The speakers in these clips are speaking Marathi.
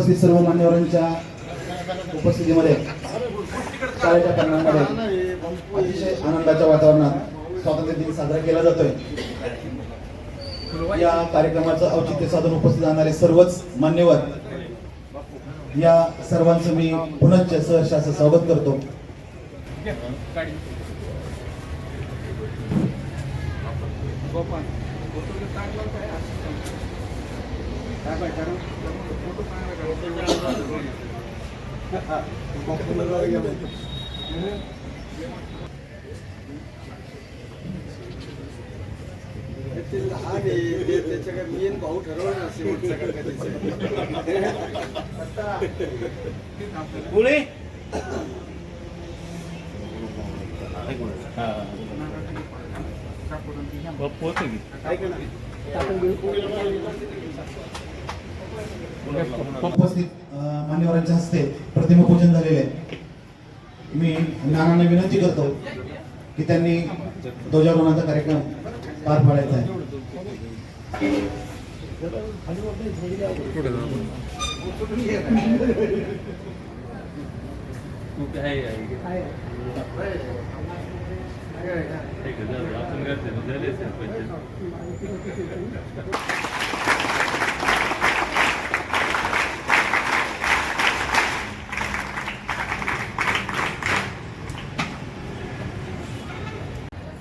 उपस्थित सर्व मान्यवरांच्या उपस्थितीमध्ये शाळेच्या प्रांगणामध्ये अतिशय आनंदाच्या वातावरणात स्वातंत्र्य दिन साजरा केला जातोय। या कार्यक्रमाचं औचित्य साधून उपस्थित राहणारे सर्वच मान्यवर, या सर्वांचं मी पुनश्च सहर्ष असं स्वागत करतो। भाऊ ठरवलं पुणे उपस्थित मान्यवरांच्या हस्ते प्रतिमा पूजन झालेले आहे। मी नानांना विनंती करतो की त्यांनी ध्वजारोहणाचा कार्यक्रम पार पाडायचा आहे।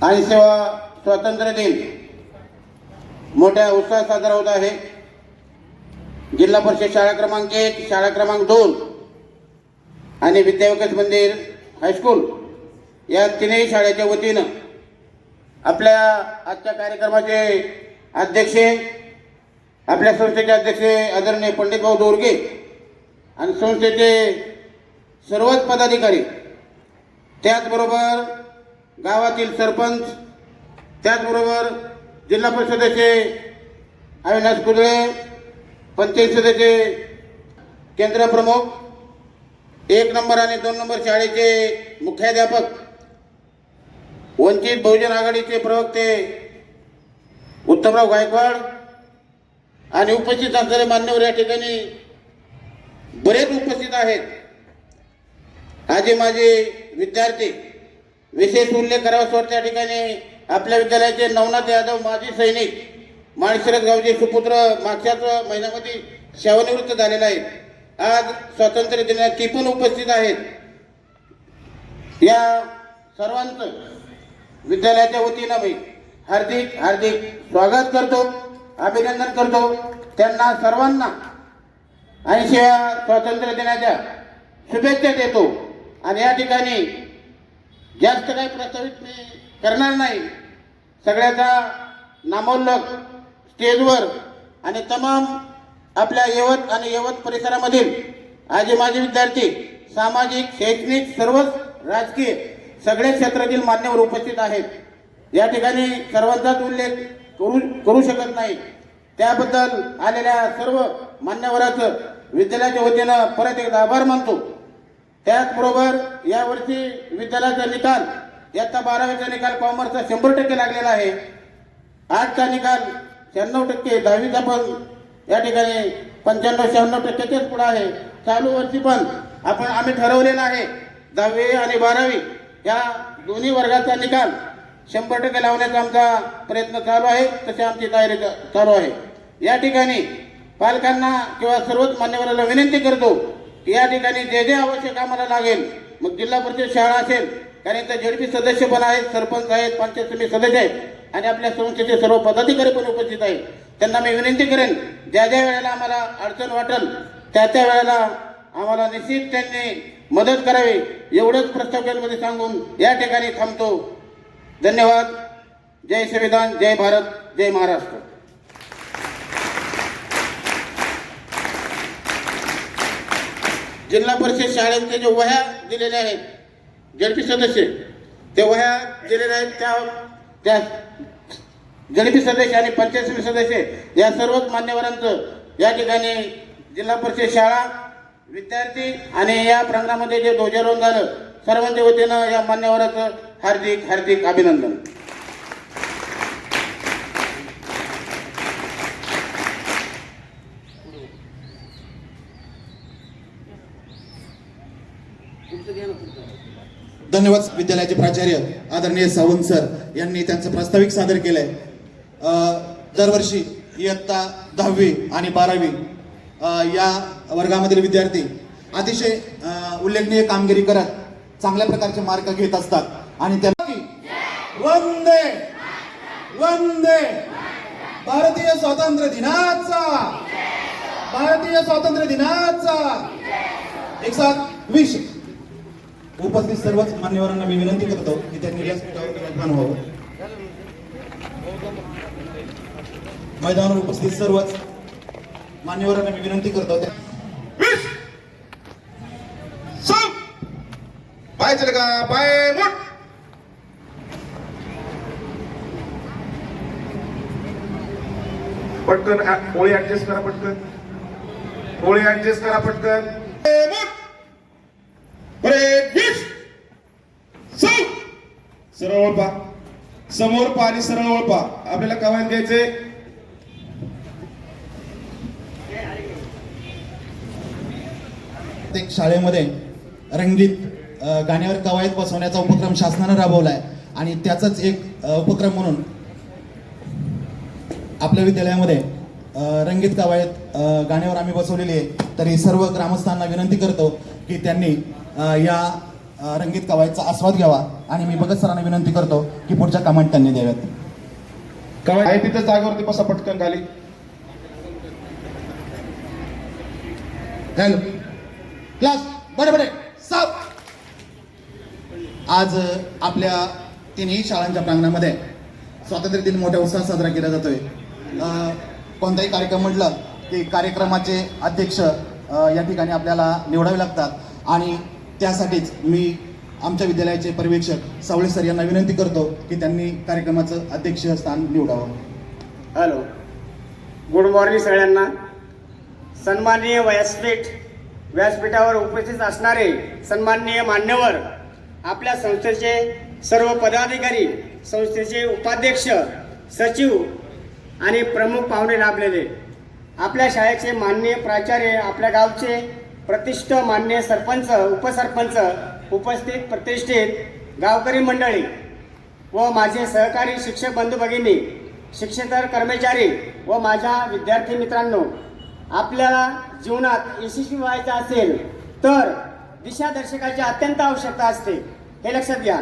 आणि सेवा स्वातंत्र्य दिन मोठ्या उत्साहात साजरा होत आहे। जिल्हा परिषद शाळा क्रमांक 1, शाळा क्रमांक 2 आणि विद्याविकास मंदिर हायस्कूल या तिन्ही शाळेच्या वतीनं आपल्या आजच्या कार्यक्रमाचे अध्यक्ष, आपल्या संस्थेचे अध्यक्ष आदरणीय पंडित भाऊ दोरगे आणि संस्थेचे सर्वच पदाधिकारी, त्याचबरोबर गावातील सरपंच, त्याचबरोबर जिल्हा परिषदेचे अविनाश कुदळे, पंचायत समितीचे केंद्र प्रमुख, 1 नंबर आणि 2 नंबर शाळेचे मुख्याध्यापक, वंचित बहुजन आघाडीचे प्रवक्ते उत्तमराव गायकवाड आणि उपस्थित असणारे मान्यवर या ठिकाणी बरेच उपस्थित आहेत। आजी माझे विद्यार्थी, विशेष उल्लेख करावासा वाटतो या ठिकाणी आपल्या विद्यालयाचे नवनाथ यादव माजी सैनिक, माळशिरस गावचे सुपुत्र, मागच्याच महिन्यामध्ये सेवानिवृत्त झालेले आहेत। आज स्वातंत्र्य दिनात ती पण उपस्थित आहेत। या सर्वांचं विद्यालयाच्या वतीनं मी हार्दिक हार्दिक स्वागत करतो, अभिनंदन करतो। त्यांना सर्वांना 80व्या स्वातंत्र्य दिनाच्या शुभेच्छा देतो। आणि या ठिकाणी जास्त काही प्रस्तावित मी करणार नाही। सगळ्याचा नामोल्लेख स्टेजवर आणि तमाम आपल्या यवत आणि यवत परिसरामधील आजी माजी विद्यार्थी, सामाजिक, शैक्षणिक, सर्वच राजकीय सगळे क्षेत्रातील मान्यवर उपस्थित आहेत। या ठिकाणी सर्वांचाच उल्लेख करू शकत नाही। त्याबद्दल आलेल्या सर्व मान्यवरांचं विद्यालयाच्या वतीनं परत एकदा आभार मानतो। त्याचबरोबर यावर्षी विद्यालयाचा निकाल, इयत्ता 12वीचा निकाल कॉमर्सचा 100% लागलेला आहे। आर्टचा निकाल 96%, 10वीचा पण या ठिकाणी 95-96%चेच पुढे आहे। चालू वर्षी पण आम्ही ठरवलेलं आहे 10वी आणि 12वी या दोन्ही वर्गाचा निकाल 100% लावण्याचा आमचा प्रयत्न चालू आहे, तशी आमची तयारी चालू आहे। या ठिकाणी पालकांना किंवा सर्वच मान्यवरांना विनंती करतो की या ठिकाणी जे जे आवश्यक आम्हाला लागेल, मग जिल्हा परिषद शाळा असेल, कारण इथं झेडपी सदस्य पण आहेत, सरपंच आहेत, पंचायत समिती सदस्य आहेत आणि आपल्या संस्थेचे सर्व पदाधिकारी पण उपस्थित आहेत। त्यांना मी विनंती करेन, ज्या ज्या वेळेला आम्हाला अडचण वाटेल त्या त्या वेळेला आम्हाला निश्चित त्यांनी मदत करावी, एवढंच प्रस्तावनेमध्ये सांगून या ठिकाणी थांबतो। धन्यवाद। जय संविधान, जय भारत, जय महाराष्ट्र। जिल्हा परिषद शाळेचे जे वह्या दिलेल्या आहेत, झेडपी सदस्य ते वह्या दिलेल्या आहेत, त्या झेडपी सदस्य आणि पंचायत समिती सदस्य या सर्वच मान्यवरांचं या ठिकाणी जिल्हा परिषद शाळा, विद्यार्थी आणि या प्रांगणामध्ये जे ध्वजारोहण झालं, सर्वांच्या वतीनं या मान्यवरांचं हार्दिक हार्दिक अभिनंदन। धन्यवाद. विद्यालयाचे प्राचार्य आदरणीय सावंत सर यांनी त्यांचं प्रास्ताविक सादर केलंय. दरवर्षी इयत्ता 10वी आणि 12वी या वर्गामधील विद्यार्थी अतिशय उल्लेखनीय कामगिरी करत चांगल्या प्रकारचे मार्क घेत असतात आणि त्या वंदे वंदे भारतीय स्वातंत्र्य दिनाचा एक साथ विश. उपस्थित सर्वच मान्यवरांना मी विनंती करतो की त्यांनी व्यासपीठावर विराजमान व्हावं. मैदानावर उपस्थित सर्वच मान्यवरांना मी विनंती करतो पाय चले का पाय मुठ. पटकन ओळी ऍडजस्ट करा. पटकन ओळी ऍडजस्ट करा. पटकन सरळ ओळपा. समोर पा आणि सरळ ओळपा. आपल्याला कवायत घ्यायचे. प्रत्येक शाळेमध्ये रंगीत गाण्यावर कवायत बसवण्याचा उपक्रम शासनानं राबवलाय आणि त्याचाच एक उपक्रम म्हणून आपल्या विद्यालयामध्ये रंगीत कवायत गाण्यावर आम्ही बसवलेली आहे. तरी सर्व ग्रामस्थांना विनंती करतो की त्यांनी या रंगीत कवायतचा आस्वाद घ्यावा आणि मी भगत सरांना विनंती करतो की पुढच्या कमेंट त्यांनी द्याव्यात. कवायत आहे तिथं जागेवरती बसा. पटकन खाली. क्लास बडे साप. आज आपल्या तिन्ही शाळांच्या प्रांगणामध्ये स्वातंत्र्य दिन मोठ्या उत्साहात साजरा केला जातोय. कोणताही कार्यक्रम म्हटलं की कार्यक्रमाचे अध्यक्ष या ठिकाणी आपल्याला निवडावे लागतात आणि त्यासाठीच मी आमच्या विद्यालयाचे पर्यवेक्षक सावळे सर यांना विनंती करतो की त्यांनी कार्यक्रमाचं अध्यक्ष स्थान निवडावं. हॅलो, गुड मॉर्निंग सगळ्यांना. सन्माननीय व्यासपीठावर उपस्थित असणारे सन्माननीय मान्यवर, आपल्या संस्थेचे सर्व पदाधिकारी, संस्थेचे उपाध्यक्ष, सचिव आणि प्रमुख पाहुणे लाभलेले, आपल्या शाळेचे माननीय प्राचार्य, आपल्या गावचे प्रतिष्ठ मान्य सरपंच, उपसरपंच, उपस्थित प्रतिष्ठित गावकरी मंडळी व माझे सहकारी शिक्षक बंधू भगिनी, शिक्षकेतर कर्मचारी व माझ्या विद्यार्थी मित्रांनो, आपल्याला जीवनात यशस्वी व्हायचं असेल तर दिशादर्शकाची अत्यंत आवश्यकता असते, हे लक्षात घ्या.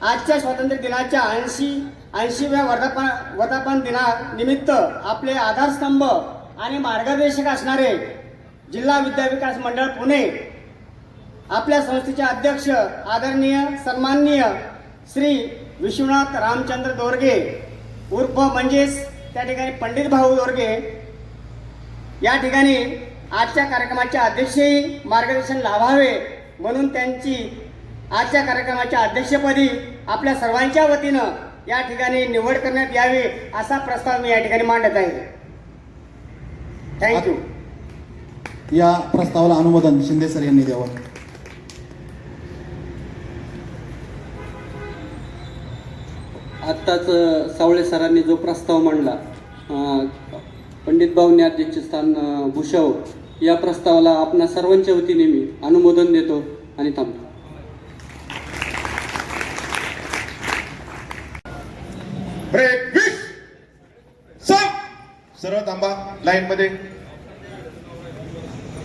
आजच्या स्वातंत्र्य दिनाच्या 80व्या वर्धापन दिनानिमित्त आपले आधारस्तंभ आणि मार्गदर्शक असणारे जिल्हा विद्याविकास मंडळ पुणे, आपल्या संस्थेचे अध्यक्ष आदरणीय सन्माननीय श्री विश्वनाथ रामचंद्र दोरगे उर्फ म्हणजेच त्या ठिकाणी पंडित भाऊ दोरगे या ठिकाणी आजच्या कार्यक्रमाचे अध्यक्षही मार्गदर्शन लाभावे म्हणून त्यांची आजच्या कार्यक्रमाच्या अध्यक्षपदी आपल्या सर्वांच्या वतीनं या ठिकाणी निवड करण्यात यावी असा प्रस्ताव मी या ठिकाणी मांडत आहे. थँक्यू. या प्रस्तावाला अनुमोदन शिंदे सर यांनी द्यावं. आत्ताच सावळे सरांनी जो प्रस्ताव मांडला, पंडित भाऊंनी अध्यक्षस्थान भूषव, या प्रस्तावाला आपणा सर्वांच्या वतीने मी अनुमोदन देतो आणि थांबतो. सरळ थांबा लाईन मध्ये.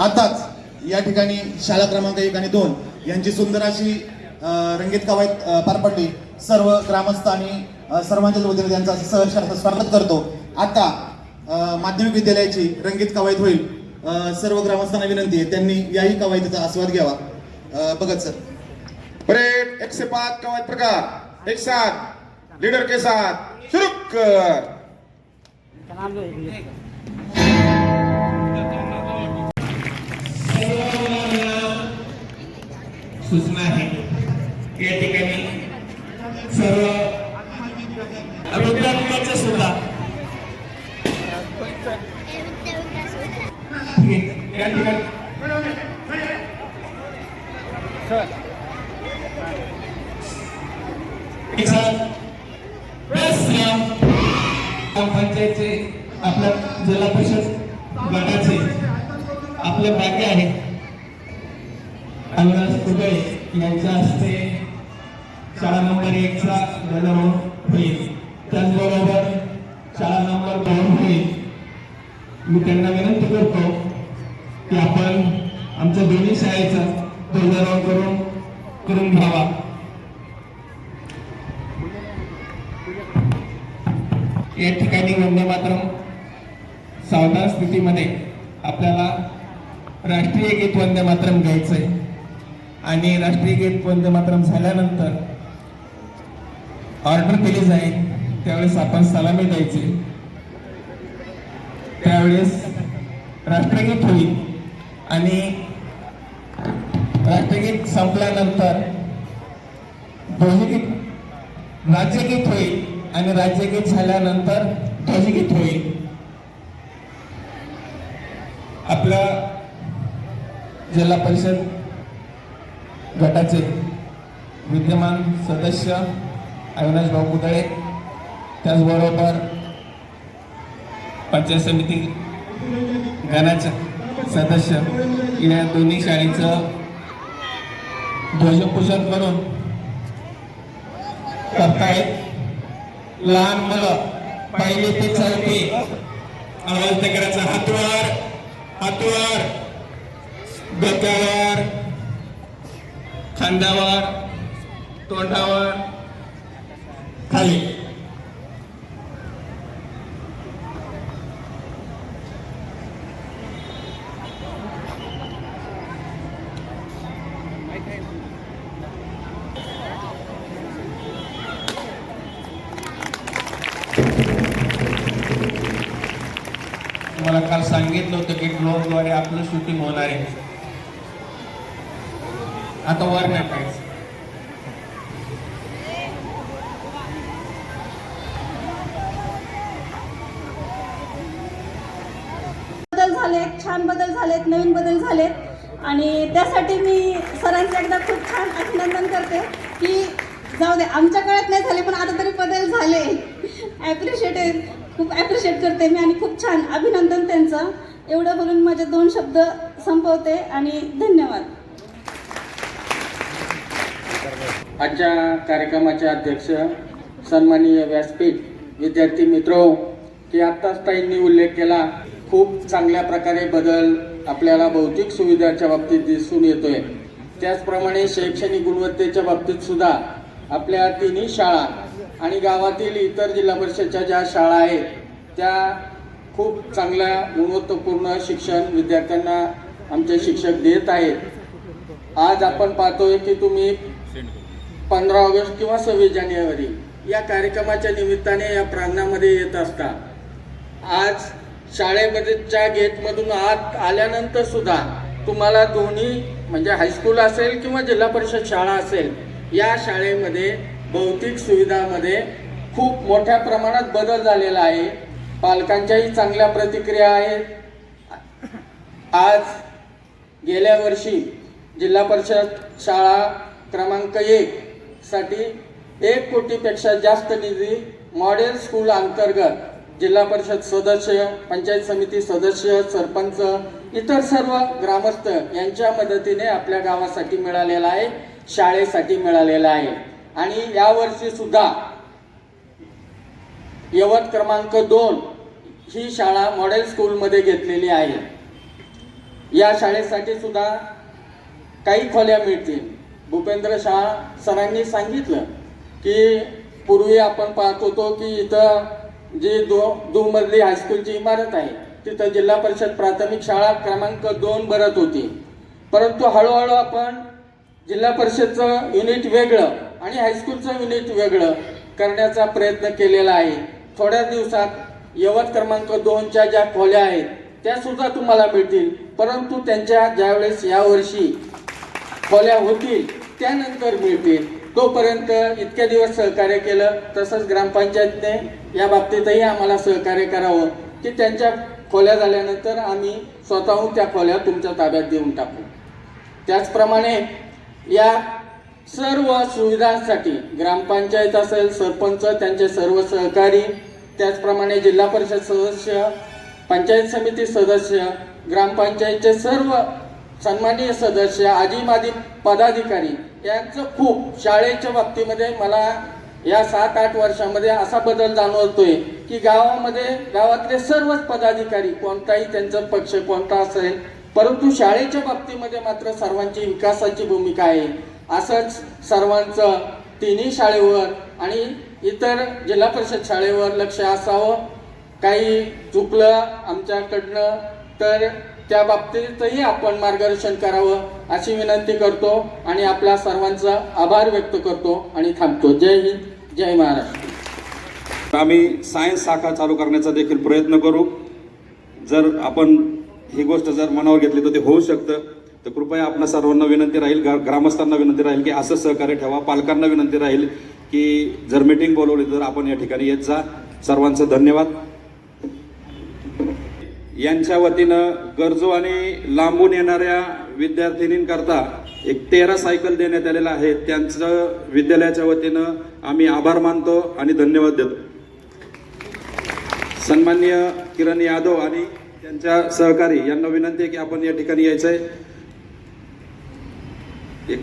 आताच या ठिकाणी शाळा क्रमांक 1 आणि 2 यांची सुंदर अशी रंगीत कवायत पार पडली. सर्व ग्रामस्थ आणि सर्वांच्याच वतीने त्यांचं सहर्ष स्वागत करतो. आता माध्यमिक विद्यालयाची रंगीत कवायत होईल. सर्व ग्रामस्थांना विनंती आहे त्यांनी याही कवायतीचा आस्वाद घ्यावा. भगत सर. परेड 105 कवायत प्रकार एक साथ लीडर के साथ शुरू कर. सूचना आहे या ठिकाणी सर्व विद्यार्थ्यांचे सुद्धा या ठिकाणी ग्रामपंचायतचे आपल्या जिल्हा परिषद गटाचे आपले भाग्य आहे. अविनाश कुबळे यांच्या हस्ते शाळा नंबर 1 चा गणवेश होईल. त्याचबरोबर शाळा नंबर 2 होईल. मी त्यांना विनंती करतो की आपण आमच्या दोन्ही शाळेचा ध्वजारोहण करून घ्यावा. या ठिकाणी वंदे मातरम सावधान स्थितीमध्ये आपल्याला राष्ट्रीय गीत वंदे मातरम गायचंय आणि राष्ट्रीय गीत वंदे मातरम झाल्यानंतर ऑर्डर केली जाईल. त्यावेळेस आपण सलामी द्यायची. त्यावेळेस राष्ट्रगीत होईल आणि राष्ट्रगीत संपल्यानंतर ध्वजगीत राज्यगीत होईल आणि राज्यगीत झाल्यानंतर ध्वजगीत होईल. आपल्या जिल्हा परिषद गटाचे विद्यमान सदस्य अविनाश भाऊ कुदळे, त्याचबरोबर पंचायत समिती गणाचे सदस्य या दोन्ही शाळेचं ध्वजपूजन करून करतायत. लहान मुलं पहिले ते चौथी आवाज ते करायचा. हातवर हातवर, डोक्यावर, खांद्यावर, तोंडावर, खाली. मला काल सांगितलं होतं की ड्रोनद्वारे आपलं शूटिंग होणार आहे. आता वर नाही पाहिजे. बदल झालेत, छान बदल झालेत, नवीन बदल झालेत आणि त्यासाठी मी सरांचं एकदा खूप छान अभिनंदन करते की जाऊ दे, आमच्या काळात नाही झाले पण आता तरी बदल झाले. खूप ॲप्रिशिएट करते मी आणि खूप छान अभिनंदन त्यांचं. एवढं बोलून माझे 2 शब्द संपवते आणि धन्यवाद. आजच्या कार्यक्रमाचे अध्यक्ष सन्माननीय व्यासपीठ विद्यार्थी मित्र की आत्ताच ताईंनी उल्लेख केला, खूप चांगल्या प्रकारे बदल आपल्याला भौतिक सुविधाच्या बाबतीत दिसून येतोय. त्याचप्रमाणे शैक्षणिक गुणवत्तेच्या बाबतीत सुद्धा आपल्या तिन्ही शाळा आणि गावातील इतर जिल्हा परिषदच्या ज्या शाळा आहेत त्या खूप चांगल्या गुणवत्तापूर्ण शिक्षण विद्यार्थ्यांना आमचे शिक्षक देत आहेत. आज आपण पाहतोय की तुम्ही 15 ऑगस्ट किंवा 26 जानेवारी या कार्यक्रमाच्या निमित्ताने या प्रांगणामध्ये येत असता. आज शाळेमध्येच्या गेटमधून आत आल्यानंतर सुद्धा तुम्हाला दोन्ही म्हणजे हायस्कूल असेल किंवा जिल्हा परिषद शाळा असेल या शाळेमध्ये भौतिक सुविधामध्ये खूप मोठ्या प्रमाणात बदल झालेला आहे. पालकांच्याही चांगल्या प्रतिक्रिया आहेत. आज गेल्या वर्षी जिल्हा परिषद शाळा क्रमांक 1 साठी 1 कोटीपेक्षा जास्त निधी मॉडेल स्कूल अंतर्गत जिल्हा परिषद सदस्य, पंचायत समिती सदस्य, सरपंच, इतर सर्व ग्रामस्थ यांच्या मदतीने आपल्या गावासाठी मिळालेला आहे, शाळेसाठी मिळालेला आहे. आणि यावर्षी सुद्धा यवत क्रमांक 2 ही शाळा मॉडेल स्कूलमध्ये घेतलेली आहे. या शाळेसाठी सुद्धा काही खोल्या मिळतील. भूपेंद्र शाह सरांनी सांगितलं की पूर्वी आपण पाहत होतो की इथं जी दुमजली हायस्कूलची इमारत आहे तिथं जिल्हा परिषद प्राथमिक शाळा क्रमांक 2 भरत होती. परंतु हळूहळू आपण जिल्हा परिषदचं युनिट वेगळं आणि हायस्कूलचं युनिट वेगळं करण्याचा प्रयत्न केलेला आहे. थोड्या दिवसात यवत क्रमांक 2च्या ज्या खोल्या आहेत त्या सुद्धा तुम्हाला मिळतील. परंतु त्यांच्या ज्यावेळेस यावर्षी खोल्या होतील त्यानंतर मिळतील. तोपर्यंत इतक्या दिवस सहकार्य केलं, तसंच ग्रामपंचायतने या बाबतीतही आम्हाला सहकार्य करावं की त्यांच्या खोल्या झाल्यानंतर आम्ही स्वतःहून त्या खोल्या तुमच्या ताब्यात देऊन टाकू. त्याचप्रमाणे या सर्व सुविधांसाठी ग्रामपंचायत असेल, सरपंच, त्यांचे सर्व सहकारी, त्याचप्रमाणे जिल्हा परिषद सदस्य, पंचायत समिती सदस्य, ग्रामपंचायतचे सर्व सन्माननीय सदस्य आजी माजी पदाधिकारी यांचं खूप शाळेच्या बाबतीमध्ये मला या 7-8 वर्षामध्ये असा बदल जाणवतोय की गावातले सर्वच पदाधिकारी कोणताही त्यांचा पक्ष कोणता असेल, परंतु शाळेच्या बाबतीमध्ये मात्र सर्वांची विकासाची भूमिका आहे. असंच सर्वांचं तिन्ही शाळेवर आणि इतर जिल्हा परिषद शाळेवर लक्ष असावं. काही चुकलं आमच्याकडनं तर त्या बाबतीतही आपण मार्गदर्शन करावं अशी विनंती करतो आणि आपल्या सर्वांचा आभार व्यक्त करतो आणि थांबतो. जय हिंद, जय महाराष्ट्र. आम्ही सायन्स शाखा चालू करण्याचा देखील प्रयत्न करू. जर आपण ही गोष्ट जर मनावर घेतली तर ते होऊ शकतं. तर कृपया आपल्या सर्वांना विनंती राहील, ग्रामस्थांना विनंती राहील की असं सहकार्य ठेवा. पालकांना विनंती राहील की जर मीटिंग बोलवली तर आपण या ठिकाणी येत जा. सर्वांचं धन्यवाद. यांच्या वतीनं गरजू आणि लांबून येणाऱ्या विद्यार्थिनींकरता एक 13 सायकल देण्यात आलेला आहे. त्यांचं विद्यालयाच्या वतीनं आम्ही आभार मानतो आणि धन्यवाद देतो. सन्माननीय किरण यादव आणि त्यांच्या सहकारी यांना विनंती आहे की आपण या ठिकाणी यायचंय. एक